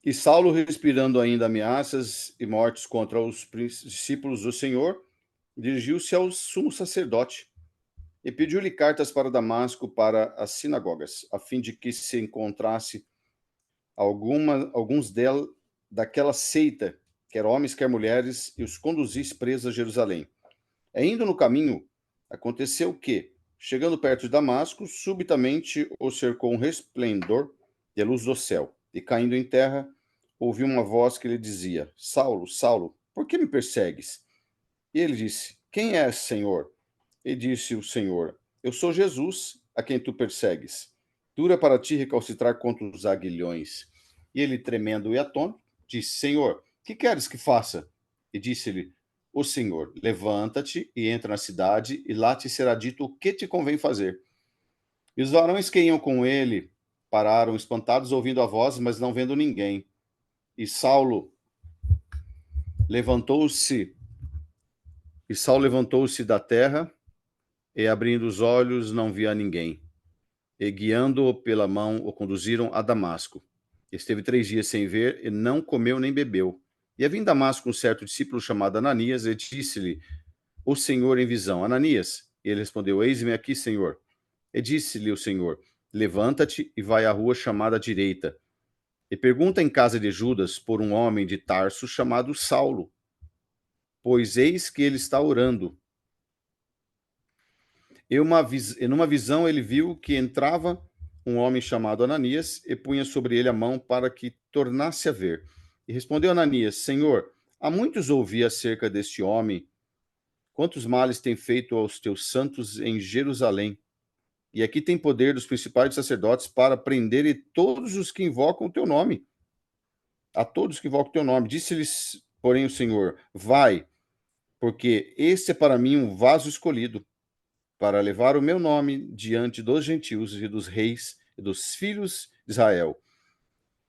E Saulo, respirando ainda ameaças e mortes contra os discípulos do Senhor, dirigiu-se ao sumo sacerdote e pediu-lhe cartas para Damasco para as sinagogas, a fim de que se encontrasse alguns daquela seita, quer homens, quer mulheres, e os conduzisse presos a Jerusalém. E indo no caminho, aconteceu que, chegando perto de Damasco, subitamente o cercou um resplendor de luz do céu, e caindo em terra, ouviu uma voz que lhe dizia: Saulo, Saulo, por que me persegues? E ele disse: Quem és, Senhor? E disse o Senhor: Eu sou Jesus, a quem tu persegues. Dura para ti recalcitrar contra os aguilhões. E ele, tremendo e atônito, disse: Senhor, que queres que faça? E disse-lhe o Senhor: Levanta-te e entra na cidade, e lá te será dito o que te convém fazer. E os varões que iam com ele pararam espantados, ouvindo a voz, mas não vendo ninguém. E levantou-se, Saulo levantou-se da terra, e abrindo os olhos, não via ninguém. E guiando-o pela mão, o conduziram a Damasco. Esteve 3 dias sem ver, e não comeu nem bebeu. E havia em Damasco um certo discípulo chamado Ananias, e disse-lhe o Senhor em visão: Ananias. E ele respondeu: Eis-me aqui, Senhor. E disse-lhe o Senhor: Levanta-te e vai à rua chamada direita, e pergunta em casa de Judas por um homem de Tarso chamado Saulo, pois eis que ele está orando. E numa visão ele viu que entrava um homem chamado Ananias e punha sobre ele a mão para que tornasse a ver. E respondeu Ananias: Senhor, há muitos ouvi acerca deste homem, quantos males tem feito aos teus santos em Jerusalém. E aqui tem poder dos principais sacerdotes para prender todos os que invocam o teu nome. A todos que invocam o teu nome. Disse-lhes, porém, o Senhor: Vai, porque este é para mim um vaso escolhido, para levar o meu nome diante dos gentios e dos reis e dos filhos de Israel.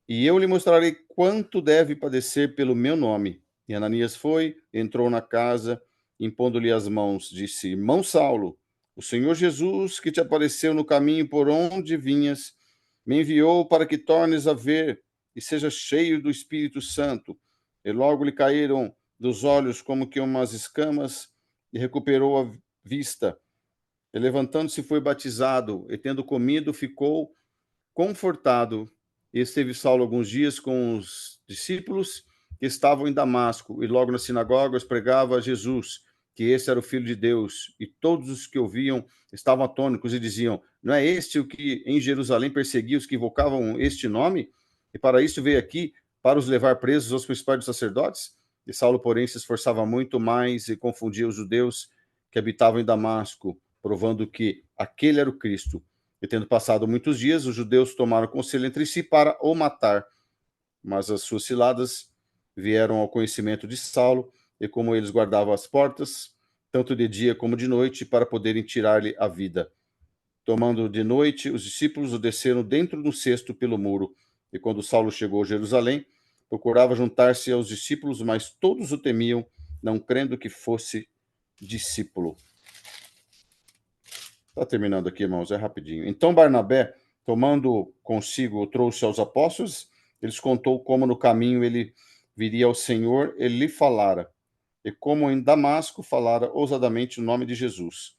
E eu lhe mostrarei quanto deve padecer pelo meu nome. E Ananias foi, entrou na casa, impondo-lhe as mãos, disse: Irmão Saulo, o Senhor Jesus, que te apareceu no caminho por onde vinhas, me enviou para que tornes a ver e seja cheio do Espírito Santo. E logo lhe caíram dos olhos como que umas escamas, e recuperou a vista. E levantando-se foi batizado, e tendo comido, ficou confortado. E esteve Saulo alguns dias com os discípulos que estavam em Damasco, e logo nas sinagogas pregava a Jesus, que esse era o Filho de Deus. E todos os que ouviam estavam atônicos e diziam: Não é este o que em Jerusalém perseguia os que invocavam este nome? E para isso veio aqui, para os levar presos aos principais dos sacerdotes? E Saulo, porém, se esforçava muito mais e confundia os judeus que habitavam em Damasco, provando que aquele era o Cristo. E tendo passado muitos dias, os judeus tomaram conselho entre si para o matar. Mas as suas ciladas vieram ao conhecimento de Saulo, e como eles guardavam as portas, tanto de dia como de noite, para poderem tirar-lhe a vida. Tomando de noite, os discípulos o desceram dentro de um cesto pelo muro. E quando Saulo chegou a Jerusalém, procurava juntar-se aos discípulos, mas todos o temiam, não crendo que fosse discípulo. Está terminando aqui, irmãos, é rapidinho. Então Barnabé, tomando consigo, trouxe aos apóstolos, eles contou como no caminho ele viria ao Senhor, ele lhe falara, e como em Damasco falara ousadamente o nome de Jesus.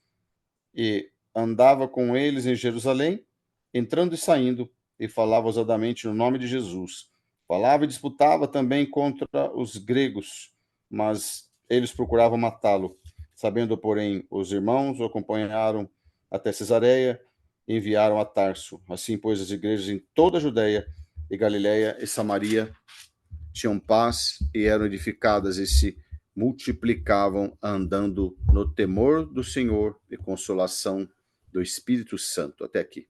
E andava com eles em Jerusalém, entrando e saindo, e falava ousadamente no nome de Jesus. Falava e disputava também contra os gregos, mas eles procuravam matá-lo. Sabendo, porém, os irmãos o acompanharam até Cesareia e enviaram a Tarso. Assim, pois, as igrejas em toda a Judéia e Galiléia e Samaria tinham paz e eram edificadas e se multiplicavam, andando no temor do Senhor e consolação do Espírito Santo. Até aqui.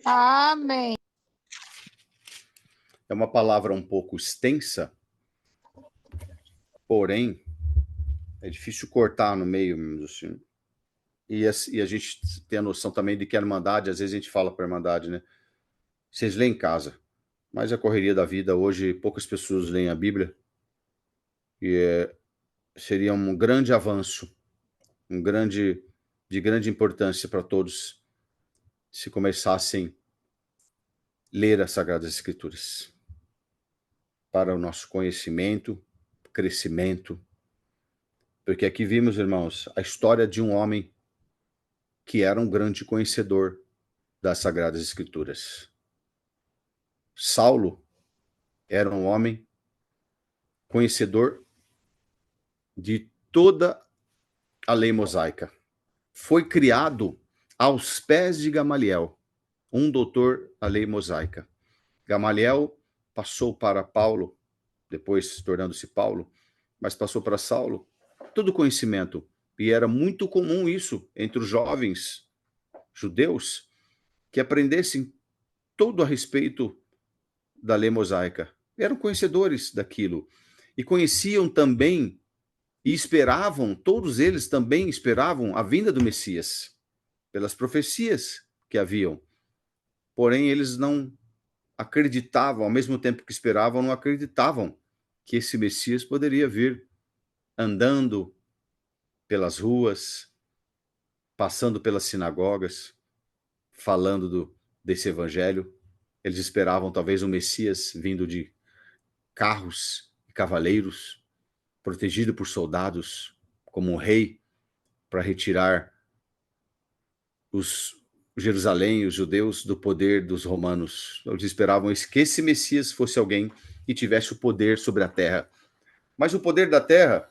Amém. É uma palavra um pouco extensa, porém é difícil cortar no meio, assim. E a gente tem a noção também de que a Irmandade, às vezes a gente fala para a Irmandade, né? Vocês leem em casa, mas a correria da vida, hoje poucas pessoas leem a Bíblia, e seria um grande avanço, de grande importância para todos, se começassem ler as Sagradas Escrituras para o nosso conhecimento, crescimento, porque aqui vimos, irmãos, a história de um homem que era um grande conhecedor das Sagradas Escrituras. Saulo era um homem conhecedor de toda a lei mosaica. Foi criado aos pés de Gamaliel, um doutor da lei mosaica. Gamaliel passou para Paulo, depois tornando-se Paulo, mas passou para Saulo todo o conhecimento. E era muito comum isso entre os jovens judeus, que aprendessem tudo a respeito da lei mosaica. Eram conhecedores daquilo. E conheciam também e esperavam, todos eles também esperavam a vinda do Messias, pelas profecias que haviam. Porém, eles não acreditavam, ao mesmo tempo que esperavam, não acreditavam que esse Messias poderia vir andando pelas ruas, passando pelas sinagogas, falando desse evangelho. Eles esperavam talvez um Messias vindo de carros e cavaleiros, protegido por soldados, como um rei, para retirar os Jerusalém, os judeus, do poder dos romanos. Eles esperavam que esse Messias fosse alguém que tivesse o poder sobre a terra. Mas o poder da terra,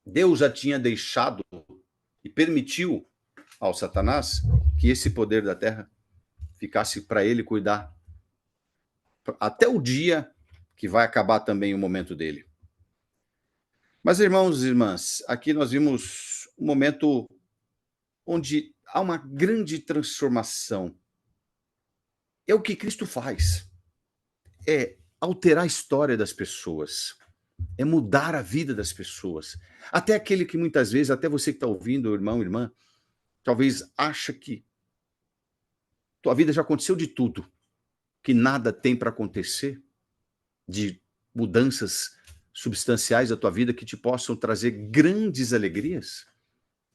Deus já tinha deixado e permitiu ao Satanás que esse poder da terra ficasse para ele cuidar até o dia que vai acabar também o momento dele. Mas, irmãos e irmãs, aqui nós vimos um momento onde há uma grande transformação. É o que Cristo faz. É alterar a história das pessoas. É mudar a vida das pessoas. Até aquele que muitas vezes, até você que está ouvindo, irmão, irmã, talvez acha que tua vida já aconteceu de tudo, que nada tem para acontecer, de mudanças substanciais da tua vida que te possam trazer grandes alegrias.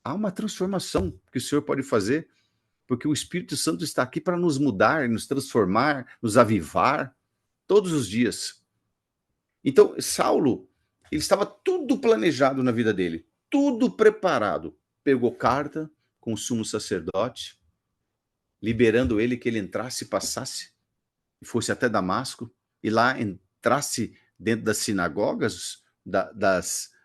Há uma transformação que o Senhor pode fazer, porque o Espírito Santo está aqui para nos mudar, nos transformar, nos avivar todos os dias. Então, Saulo, ele estava tudo planejado na vida dele, tudo preparado. Pegou carta com o sumo sacerdote, liberando ele que ele entrasse, passasse, e fosse até Damasco, e lá entrasse dentro das sinagogas,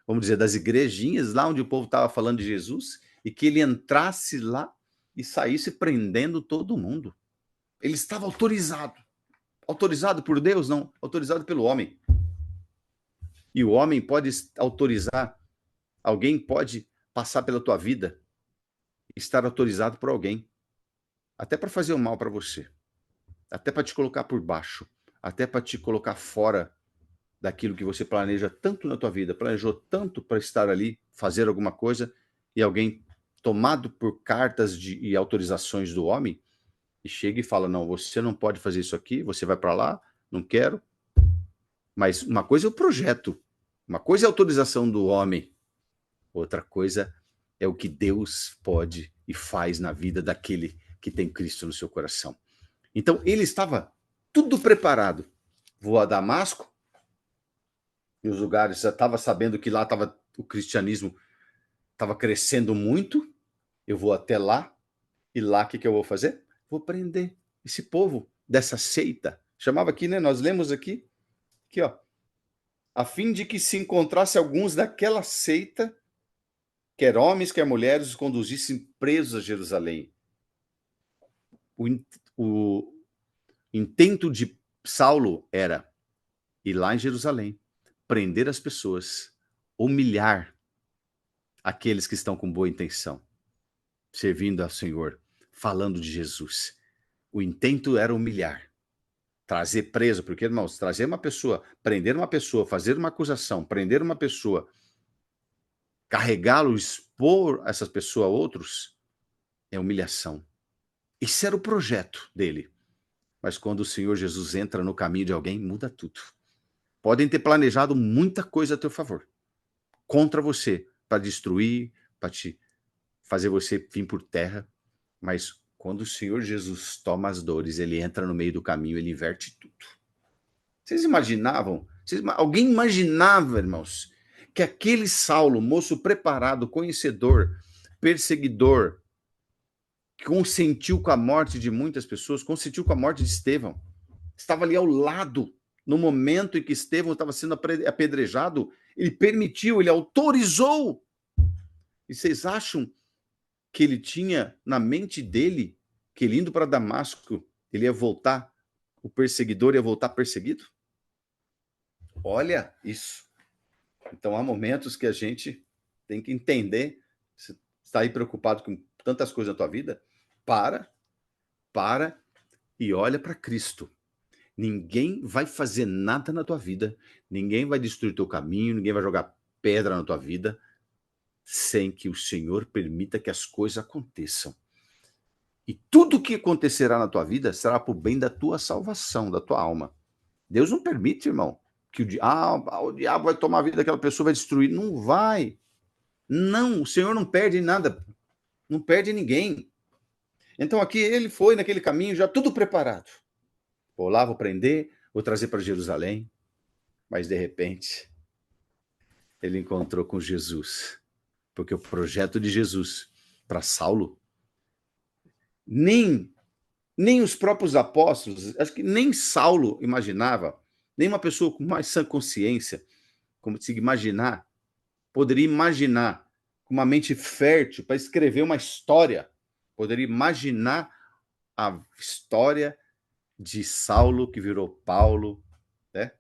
vamos dizer, das igrejinhas, lá onde o povo estava falando de Jesus, e que ele entrasse lá e saísse prendendo todo mundo. Ele estava autorizado. Autorizado por Deus? Não, autorizado pelo homem. E o homem pode autorizar, alguém pode passar pela tua vida, estar autorizado por alguém, até para fazer o mal para você, até para te colocar por baixo, até para te colocar fora daquilo que você planeja tanto na tua vida, planejou tanto para estar ali, fazer alguma coisa, e alguém tomado por cartas e autorizações do homem, e chega e fala, não, você não pode fazer isso aqui, você vai para lá, não quero. Mas uma coisa é o projeto, uma coisa é a autorização do homem, outra coisa é o que Deus pode e faz na vida daquele que tem Cristo no seu coração. Então, ele estava tudo preparado. Vou a Damasco, e os lugares, já estava sabendo que lá estava o cristianismo estava crescendo muito, eu vou até lá, e lá o que eu vou fazer? Vou prender esse povo dessa seita. Chamava aqui, né? Nós lemos aqui, ó, a fim de que se encontrasse alguns daquela seita, quer homens, quer mulheres, os conduzissem presos a Jerusalém. O intento de Saulo era ir lá em Jerusalém, prender as pessoas, humilhar aqueles que estão com boa intenção, servindo ao Senhor, falando de Jesus. O intento era humilhar, trazer preso, porque, irmãos, trazer uma pessoa, prender uma pessoa, fazer uma acusação, prender uma pessoa, carregá-lo, expor essa pessoa a outros, é humilhação. Esse era o projeto dele. Mas quando o Senhor Jesus entra no caminho de alguém, muda tudo. Podem ter planejado muita coisa a teu favor, contra você, para destruir, para te fazer você vir por terra, mas quando o Senhor Jesus toma as dores, ele entra no meio do caminho, ele inverte tudo. Vocês imaginavam? Alguém imaginava, irmãos, que aquele Saulo, moço preparado, conhecedor, perseguidor, consentiu com a morte de muitas pessoas, consentiu com a morte de Estevão, estava ali ao lado, no momento em que Estevão estava sendo apedrejado, ele permitiu, ele autorizou. E vocês acham que ele tinha na mente dele que ele indo para Damasco, ele ia voltar, o perseguidor ia voltar perseguido? Olha isso. Então há momentos que a gente tem que entender, se está aí preocupado com tantas coisas na tua vida, para e olha para Cristo. Ninguém vai fazer nada na tua vida, ninguém vai destruir teu caminho, ninguém vai jogar pedra na tua vida, sem que o Senhor permita que as coisas aconteçam. E tudo que acontecerá na tua vida será para o bem da tua salvação, da tua alma. Deus não permite, irmão, que o diabo vai tomar a vida daquela pessoa, vai destruir. Não vai. Não, o Senhor não perde nada. Não perde ninguém. Então aqui ele foi naquele caminho já tudo preparado. Vou lá, vou prender, vou trazer para Jerusalém. Mas de repente, ele encontrou com Jesus. Porque o projeto de Jesus para Saulo, nem os próprios apóstolos, acho que nem Saulo imaginava, nem uma pessoa com mais sã consciência, como se imaginar, poderia imaginar, com uma mente fértil, para escrever uma história, poderia imaginar a história de Saulo, que virou Paulo, né?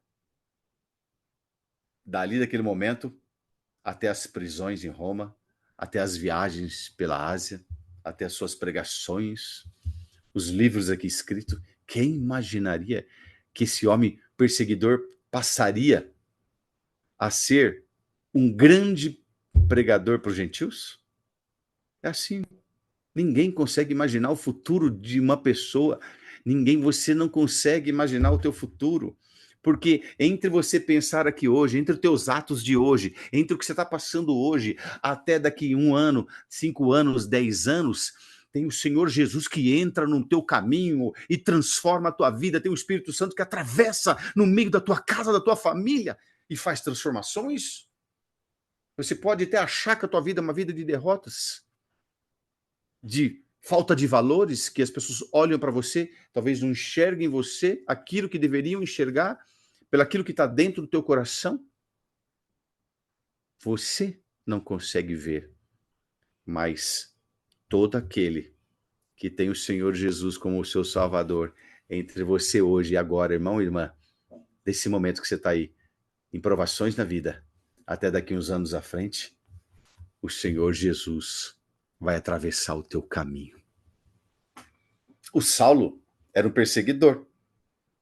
Dali daquele momento, até as prisões em Roma, até as viagens pela Ásia, até as suas pregações, os livros aqui escritos. Quem imaginaria que esse homem perseguidor passaria a ser um grande pregador para os gentios? É assim. Ninguém consegue imaginar o futuro de uma pessoa. Você não consegue imaginar o teu futuro. Porque entre você pensar aqui hoje, entre os teus atos de hoje, entre o que você está passando hoje, até daqui 1 ano, 5 anos, 10 anos, tem o Senhor Jesus que entra no teu caminho e transforma a tua vida. Tem o Espírito Santo que atravessa no meio da tua casa, da tua família e faz transformações. Você pode até achar que a tua vida é uma vida de derrotas, de falta de valores, que as pessoas olham para você, talvez não enxerguem em você aquilo que deveriam enxergar, pelaquilo que está dentro do teu coração. Você não consegue ver, mas todo aquele que tem o Senhor Jesus como o seu Salvador, entre você hoje e agora, irmão e irmã, desse momento que você está aí, em provações na vida, até daqui uns anos à frente, o Senhor Jesus vai atravessar o teu caminho. O Saulo era um perseguidor,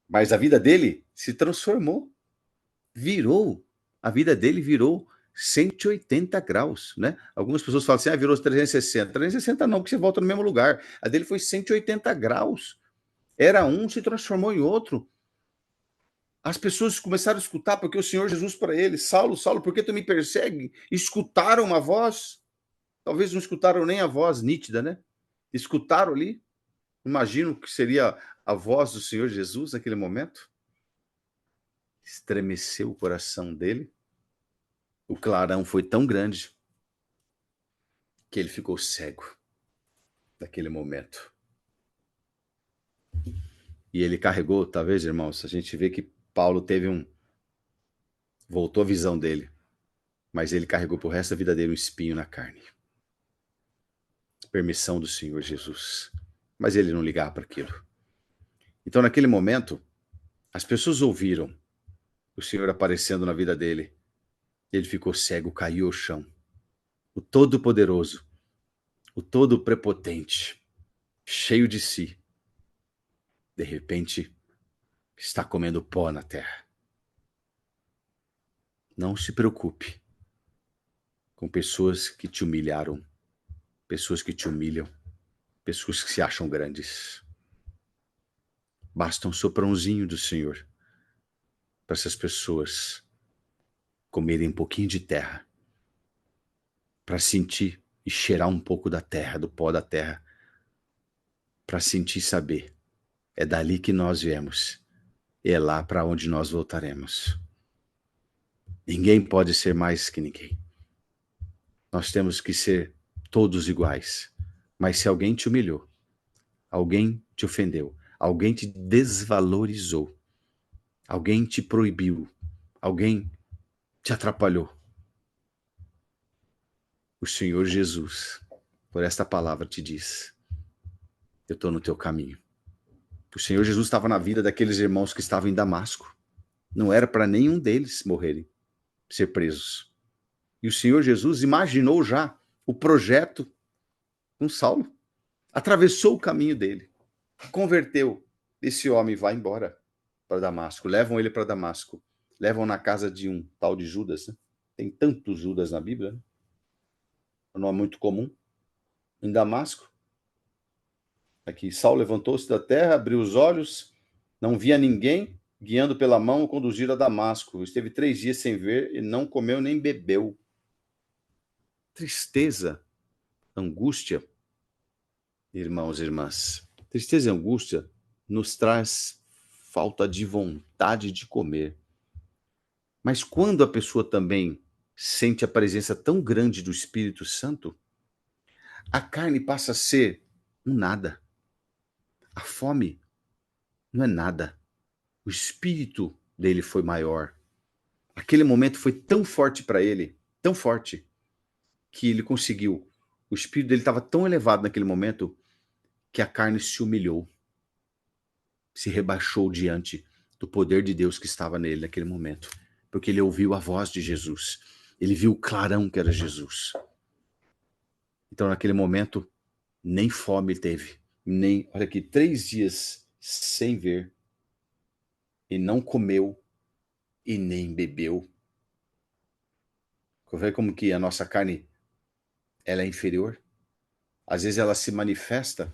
mas a vida dele se transformou. A vida dele virou 180 graus, né? Algumas pessoas falam assim, virou 360. 360 não, porque você volta no mesmo lugar. A dele foi 180 graus. Era um, se transformou em outro. As pessoas começaram a escutar, porque o Senhor Jesus para ele, Saulo, Saulo, por que tu me persegue? Escutaram uma voz, talvez não escutaram nem a voz nítida, né? Escutaram ali, imagino que seria a voz do Senhor Jesus naquele momento. Estremeceu o coração dele. O clarão foi tão grande que ele ficou cego naquele momento. E ele carregou, talvez, irmãos, a gente vê que Paulo voltou a visão dele, mas ele carregou pro resto da vida dele um espinho na carne. Permissão do Senhor Jesus. Mas ele não ligava para aquilo. Então, naquele momento, as pessoas ouviram o Senhor aparecendo na vida dele. Ele ficou cego, caiu ao chão. O Todo-Poderoso, o Todo-Prepotente, cheio de si, de repente, está comendo pó na terra. Não se preocupe com pessoas que te humilharam, pessoas que te humilham, pessoas que se acham grandes. Basta um soprãozinho do Senhor para essas pessoas comerem um pouquinho de terra, para sentir e cheirar um pouco da terra, do pó da terra, para sentir saber. É dali que nós viemos. E é lá para onde nós voltaremos. Ninguém pode ser mais que ninguém. Nós temos que ser todos iguais. Mas se alguém te humilhou, alguém te ofendeu, alguém te desvalorizou, alguém te proibiu, alguém te atrapalhou, o Senhor Jesus, por esta palavra, te diz: eu estou no teu caminho. O Senhor Jesus estava na vida daqueles irmãos que estavam em Damasco. Não era para nenhum deles morrerem, ser presos. E o Senhor Jesus imaginou já o projeto com Saulo. Atravessou o caminho dele, converteu. Esse homem vai embora para Damasco. Levam ele para Damasco. Levam na casa de um tal de Judas. Né? Tem tantos Judas na Bíblia. Né? Não é muito comum. Em Damasco. Aqui, Saulo levantou-se da terra, abriu os olhos, não via ninguém, guiando pela mão, o conduziram a Damasco. Esteve 3 dias sem ver e não comeu nem bebeu. Tristeza, angústia, irmãos e irmãs. Tristeza e angústia nos traz falta de vontade de comer. Mas quando a pessoa também sente a presença tão grande do Espírito Santo, a carne passa a ser um nada. A fome não é nada. O espírito dele foi maior. Aquele momento foi tão forte para ele, tão forte, que ele conseguiu. O espírito dele estava tão elevado naquele momento que a carne se humilhou, se rebaixou diante do poder de Deus que estava nele naquele momento, porque ele ouviu a voz de Jesus. Ele viu o clarão que era Jesus. Então, naquele momento, nem fome teve, nem, olha aqui, 3 dias sem ver, e não comeu e nem bebeu. Vê como que a nossa carne ela é inferior? Às vezes ela se manifesta,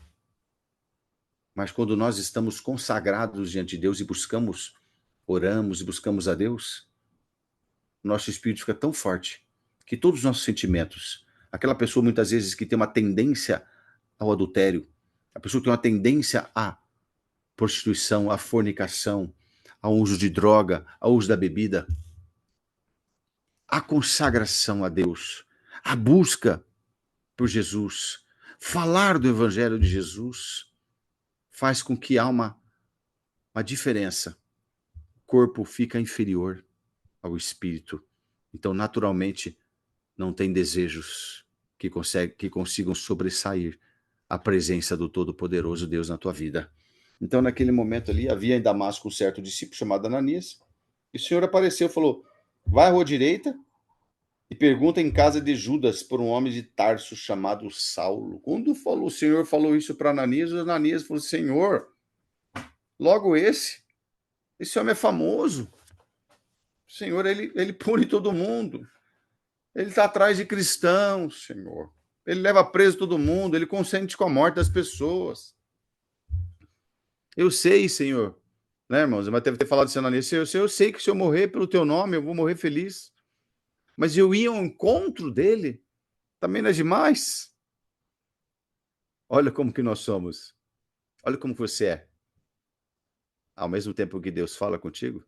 mas quando nós estamos consagrados diante de Deus e buscamos, oramos e buscamos a Deus, nosso espírito fica tão forte que todos os nossos sentimentos, aquela pessoa muitas vezes que tem uma tendência ao adultério, a pessoa que tem uma tendência à prostituição, à fornicação, ao uso de droga, ao uso da bebida, a consagração a Deus, a busca por Jesus, falar do Evangelho de Jesus, faz com que há uma diferença. O corpo fica inferior ao espírito. Então, naturalmente, não tem desejos que consigam sobressair a presença do Todo-Poderoso Deus na tua vida. Então, naquele momento ali, havia em Damasco um certo discípulo chamado Ananias, e o Senhor apareceu e falou: vai à rua direita e pergunta em casa de Judas por um homem de Tarso chamado Saulo. Quando o Senhor falou isso para Ananias, o Ananias falou: Senhor, logo esse homem é famoso. O Senhor, ele pune todo mundo. Ele está atrás de cristãos, Senhor. Ele leva preso todo mundo, ele consente com a morte das pessoas. Eu sei, Senhor, né, irmãos? Mas deve ter falado isso, Ananias. Eu sei que se eu morrer pelo teu nome, eu vou morrer feliz. Mas eu ia ao encontro dele, também não é demais? Olha como que nós somos. Olha como você é. Ao mesmo tempo que Deus fala contigo,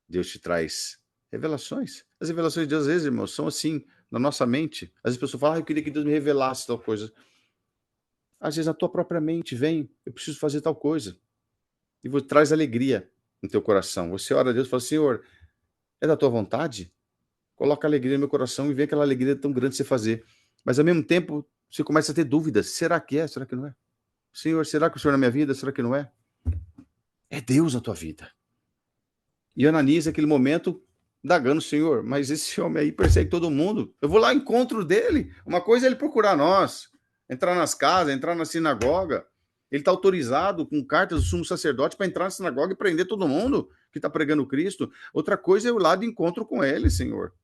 Deus te traz revelações. As revelações de Deus, às vezes, irmãos, são assim, na nossa mente. Às vezes a pessoa fala: eu queria que Deus me revelasse tal coisa. Às vezes a tua própria mente vem: eu preciso fazer tal coisa. E você traz alegria no teu coração. Você ora a Deus e fala: Senhor, é da tua vontade? Coloca alegria no meu coração e vê aquela alegria tão grande você fazer. Mas ao mesmo tempo, você começa a ter dúvidas. Será que é? Será que não é? Senhor, será que o Senhor é na minha vida? Será que não é? É Deus na tua vida. E Ananias, naquele momento, indagando: Senhor, mas esse homem aí persegue todo mundo. Eu vou lá ao encontro dele. Uma coisa é ele procurar nós, entrar nas casas, entrar na sinagoga. Ele está autorizado com cartas do sumo sacerdote para entrar na sinagoga e prender todo mundo que está pregando Cristo. Outra coisa é eu lá de encontro com ele, Senhor.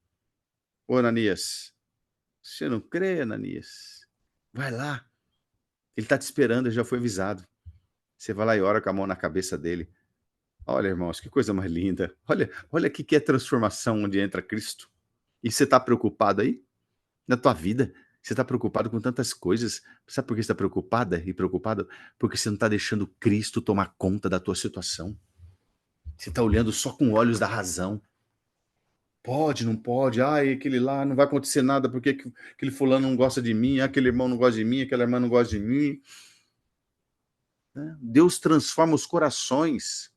Ô, Ananias, você não crê, Ananias? Vai lá. Ele está te esperando, ele já foi avisado. Você vai lá e ora com a mão na cabeça dele. Olha, irmãos, que coisa mais linda. Olha que é transformação onde entra Cristo. E você está preocupado aí? Na tua vida? Você está preocupado com tantas coisas. Sabe por que você está preocupada e preocupado? Porque você não está deixando Cristo tomar conta da tua situação. Você está olhando só com olhos da razão. Pode, não pode. Ai, aquele lá não vai acontecer nada porque aquele fulano não gosta de mim, aquele irmão não gosta de mim, aquela irmã não gosta de mim. Deus transforma os corações.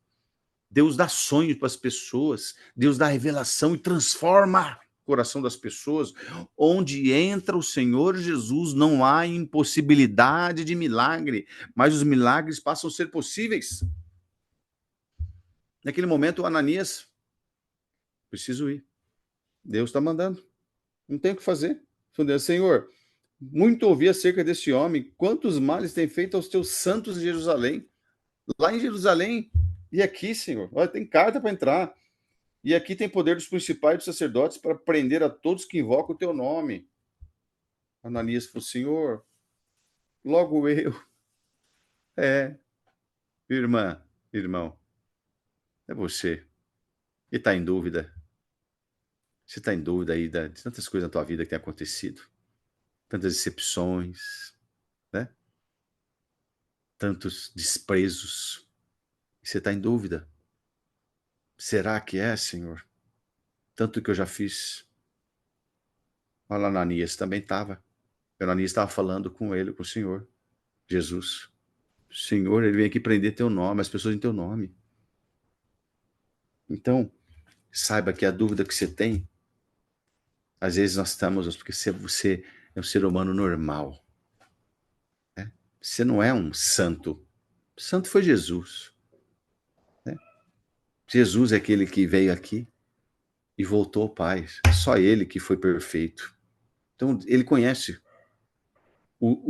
Deus dá sonho para as pessoas. Deus dá revelação e transforma o coração das pessoas. Onde entra o Senhor Jesus, não há impossibilidade de milagre, mas os milagres passam a ser possíveis. Naquele momento, o Ananias, preciso ir. Deus está mandando. Não tem o que fazer. Senhor, muito ouvi acerca deste homem. Quantos males tem feito aos teus santos em Jerusalém? Lá em Jerusalém e aqui, Senhor. Olha, tem carta para entrar. E aqui tem poder dos principais dos sacerdotes para prender a todos que invocam o teu nome. Ananias falou, Senhor, logo eu. Irmã, irmão, é você. E está em dúvida. Você está em dúvida aí de tantas coisas na tua vida que tem acontecido. Tantas decepções, né? Tantos desprezos. Você está em dúvida. Será que é, Senhor? Tanto que eu já fiz. Olha, Ananias também estava. Ananias estava falando com ele, com o Senhor. Jesus. Senhor, ele vem aqui prender teu nome, as pessoas em teu nome. Então, saiba que a dúvida que você tem, às vezes nós estamos, porque você é um ser humano normal. Né? Você não é um santo. O santo foi Jesus. Né? Jesus é aquele que veio aqui e voltou ao Pai. Só ele que foi perfeito. Então, ele conhece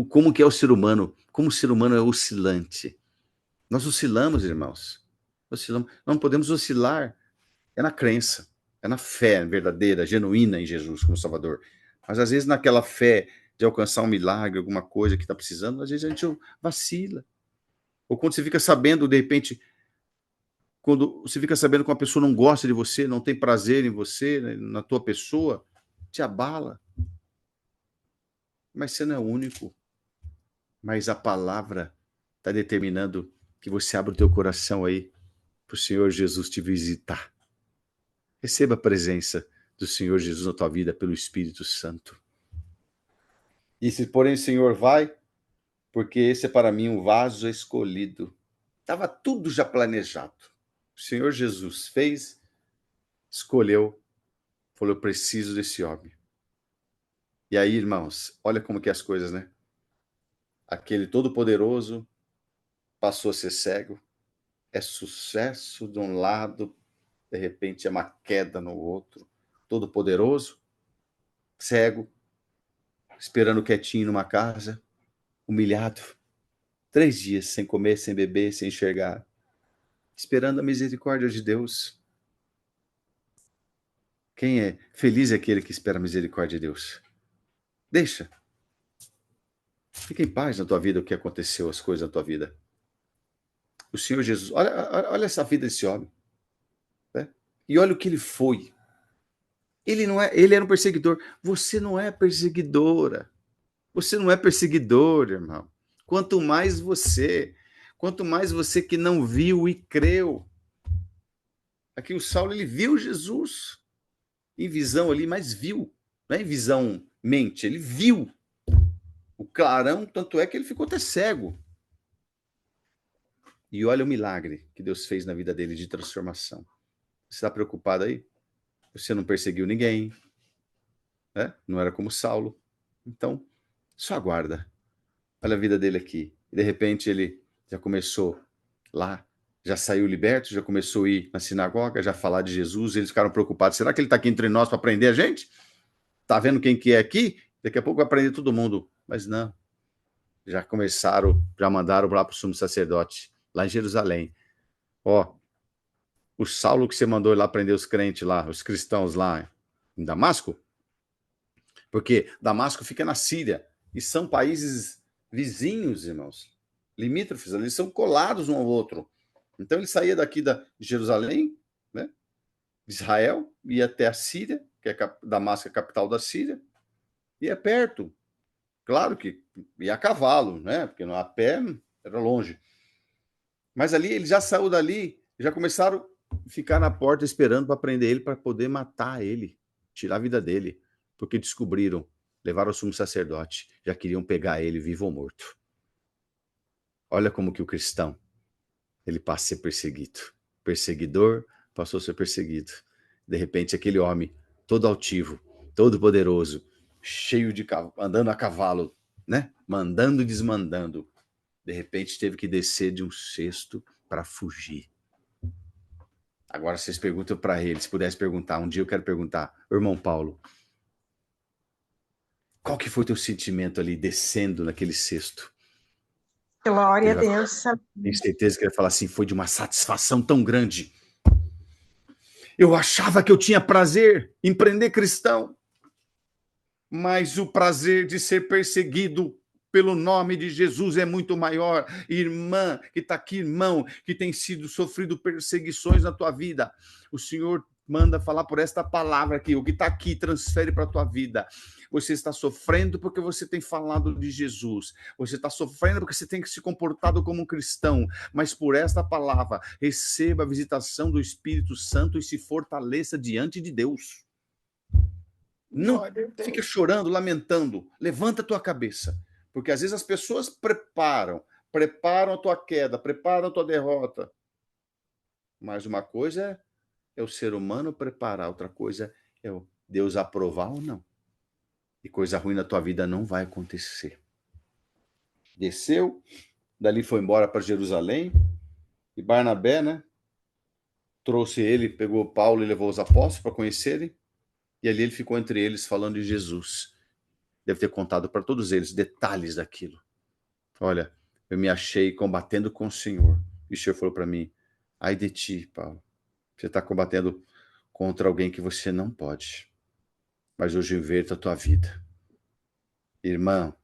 como que é o ser humano, como o ser humano é oscilante. Nós oscilamos, irmãos. Oscilamos. Não podemos oscilar. É na crença, é na fé verdadeira, genuína em Jesus como Salvador. Mas às vezes naquela fé de alcançar um milagre, alguma coisa que está precisando, às vezes a gente vacila. Ou quando você fica sabendo, de repente, quando você fica sabendo que uma pessoa não gosta de você, não tem prazer em você, né, na tua pessoa, te abala. Mas você não é o único. Mas a palavra está determinando que você abra o teu coração aí para o Senhor Jesus te visitar. Receba a presença do Senhor Jesus na tua vida pelo Espírito Santo. E se, porém, o Senhor vai, porque esse é para mim um vaso escolhido. Estava tudo já planejado. O Senhor Jesus fez, escolheu, falou, eu preciso desse homem. E aí, irmãos, olha como que é as coisas, né? Aquele todo-poderoso passou a ser cego, é sucesso de um lado, de repente é uma queda no outro. Todo-poderoso, cego, esperando quietinho numa casa, humilhado, 3 dias sem comer, sem beber, sem enxergar, esperando a misericórdia de Deus. Quem é feliz é aquele que espera a misericórdia de Deus. Deixa. Fica em paz na tua vida o que aconteceu, as coisas na tua vida. O Senhor Jesus, olha essa vida desse homem. Né? E olha o que ele foi. Ele era um perseguidor. Você não é perseguidora. Você não é perseguidor, irmão. Quanto mais você que não viu e creu. Aqui o Saulo, ele viu Jesus em visão ali, mas viu, não é em visão mente, ele viu o clarão, tanto é que ele ficou até cego. E olha o milagre que Deus fez na vida dele de transformação. Você está preocupado aí? Você não perseguiu ninguém, né? Não era como Saulo. Então, só aguarda. Olha a vida dele aqui. E de repente ele já começou lá, já saiu liberto, já começou a ir na sinagoga, já falar de Jesus. Eles ficaram preocupados. Será que ele está aqui entre nós para prender a gente? Tá vendo quem que é aqui? Daqui a pouco vai prender todo mundo. Mas não. Já começaram, já mandaram lá para o sumo sacerdote, lá em Jerusalém. Ó, o Saulo que você mandou lá prender os crentes lá, os cristãos lá em Damasco, porque Damasco fica na Síria, e são países vizinhos, irmãos, limítrofes, eles são colados um ao outro. Então ele saía daqui de Jerusalém, né, de Israel, ia até a Síria, que é Damasco, a capital da Síria, e é perto. Claro que ia a cavalo, né? Porque a pé era longe. Mas ali, ele já saiu dali, já começaram a ficar na porta esperando para prender ele, para poder matar ele, tirar a vida dele. Porque descobriram, levaram o sumo sacerdote, já queriam pegar ele vivo ou morto. Olha como que o cristão, ele passa a ser perseguido. Perseguidor passou a ser perseguido. De repente, aquele homem, todo altivo, todo poderoso, cheio de andando a cavalo, né? Mandando e desmandando. De repente, teve que descer de um cesto para fugir. Agora vocês perguntam para ele, se pudesse perguntar, um dia eu quero perguntar, irmão Paulo, qual que foi o teu sentimento ali descendo naquele cesto? Glória a Deus. Tenho certeza que ele vai falar assim, foi de uma satisfação tão grande. Eu achava que eu tinha prazer em prender cristão, mas o prazer de ser perseguido pelo nome de Jesus é muito maior. Irmã que está aqui, irmão, que tem sido sofrido perseguições na tua vida, o Senhor manda falar por esta palavra aqui, o que está aqui, transfere para a tua vida. Você está sofrendo porque você tem falado de Jesus. Você está sofrendo porque você tem se comportado como um cristão. Mas por esta palavra, receba a visitação do Espírito Santo e se fortaleça diante de Deus. Não fica chorando, lamentando. Levanta a tua cabeça. Porque às vezes as pessoas preparam a tua queda, preparam a tua derrota. Mas uma coisa é o ser humano preparar, outra coisa é Deus aprovar ou não. E coisa ruim na tua vida não vai acontecer. Desceu, dali foi embora para Jerusalém, e Barnabé, né? Trouxe ele, pegou Paulo e levou os apóstolos para conhecerem, e ali ele ficou entre eles falando de Jesus. Deve ter contado para todos eles detalhes daquilo. Olha, eu me achei combatendo com o Senhor. E o Senhor falou para mim, ai de ti, Paulo, você está combatendo contra alguém que você não pode. Mas hoje eu inverto a tua vida. Irmã,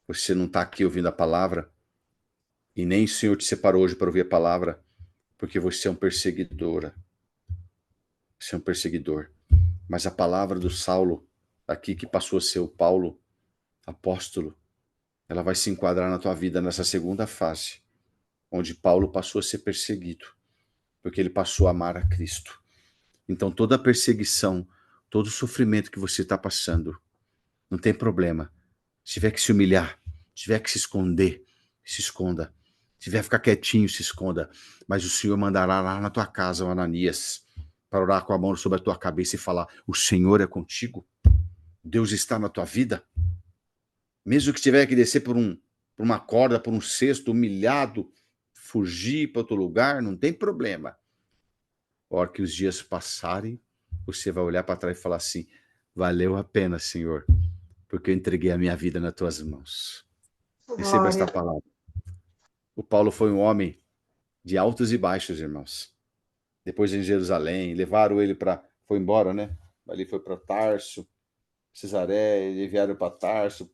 você não está aqui ouvindo a palavra, e nem o Senhor te separou hoje para ouvir a palavra, porque você é um perseguidora. Você é um perseguidor. Mas a palavra do Saulo, aqui que passou a ser o Paulo, apóstolo, ela vai se enquadrar na tua vida nessa segunda fase, onde Paulo passou a ser perseguido, porque ele passou a amar a Cristo. Então toda a perseguição, todo o sofrimento que você está passando, não tem problema. Se tiver que se humilhar, se tiver que se esconder, se esconda. Se tiver que ficar quietinho, se esconda. Mas o Senhor mandará lá na tua casa o Ananias para orar com a mão sobre a tua cabeça e falar, o Senhor é contigo? Deus está na tua vida? Mesmo que tiver que descer por uma corda, por um cesto, humilhado, fugir para outro lugar, não tem problema. A hora que os dias passarem, você vai olhar para trás e falar assim, valeu a pena, Senhor, porque eu entreguei a minha vida nas tuas mãos. Receba esta palavra. O Paulo foi um homem de altos e baixos, irmãos. Depois em Jerusalém, levaram ele para... Foi embora, né? Ali foi para Tarso, Cesaré, enviaram para Tarso,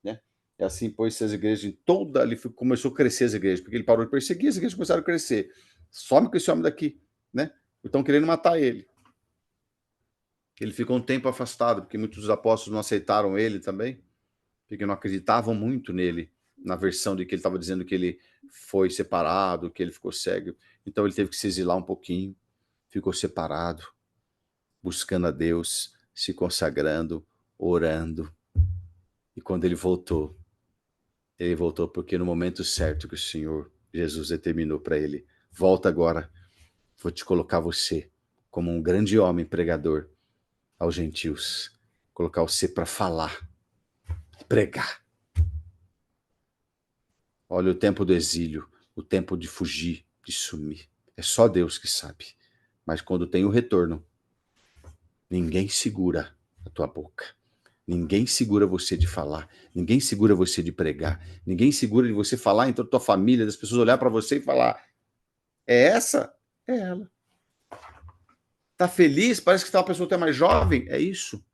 né? E assim pôs-se as igrejas em toda... Ali começou a crescer as igrejas, porque ele parou de perseguir, as igrejas começaram a crescer. Some com esse homem daqui, né? Estão querendo matar ele. Ele ficou um tempo afastado, porque muitos dos apóstolos não aceitaram ele também, porque não acreditavam muito nele, na versão de que ele estava dizendo que ele foi separado, que ele ficou cego. Então ele teve que se exilar um pouquinho, ficou separado, buscando a Deus, se consagrando, orando. E quando ele voltou porque no momento certo que o Senhor Jesus determinou para ele, volta agora, vou te colocar você como um grande homem pregador aos gentios, colocar você para falar, pregar. Olha o tempo do exílio, o tempo de fugir, de sumir. É só Deus que sabe. Mas quando tem o retorno, ninguém segura a tua boca. Ninguém segura você de falar. Ninguém segura você de pregar. Ninguém segura de você falar em toda a tua família, das pessoas olhar para você e falar, é essa? É ela. Tá feliz? Parece que tá uma pessoa até mais jovem? É isso.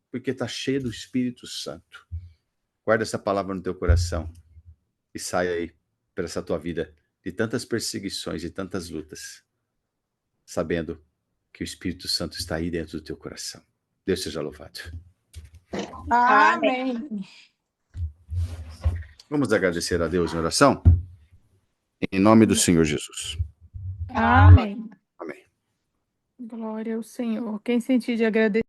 Porque tá cheia do Espírito Santo. Guarda essa palavra no teu coração e sai aí para essa tua vida de tantas perseguições e tantas lutas, sabendo que o Espírito Santo está aí dentro do teu coração. Deus seja louvado. Amém. Vamos agradecer a Deus em oração? Em nome do Senhor Jesus. Amém. Amém. Glória ao Senhor. Quem sentir de agradecer.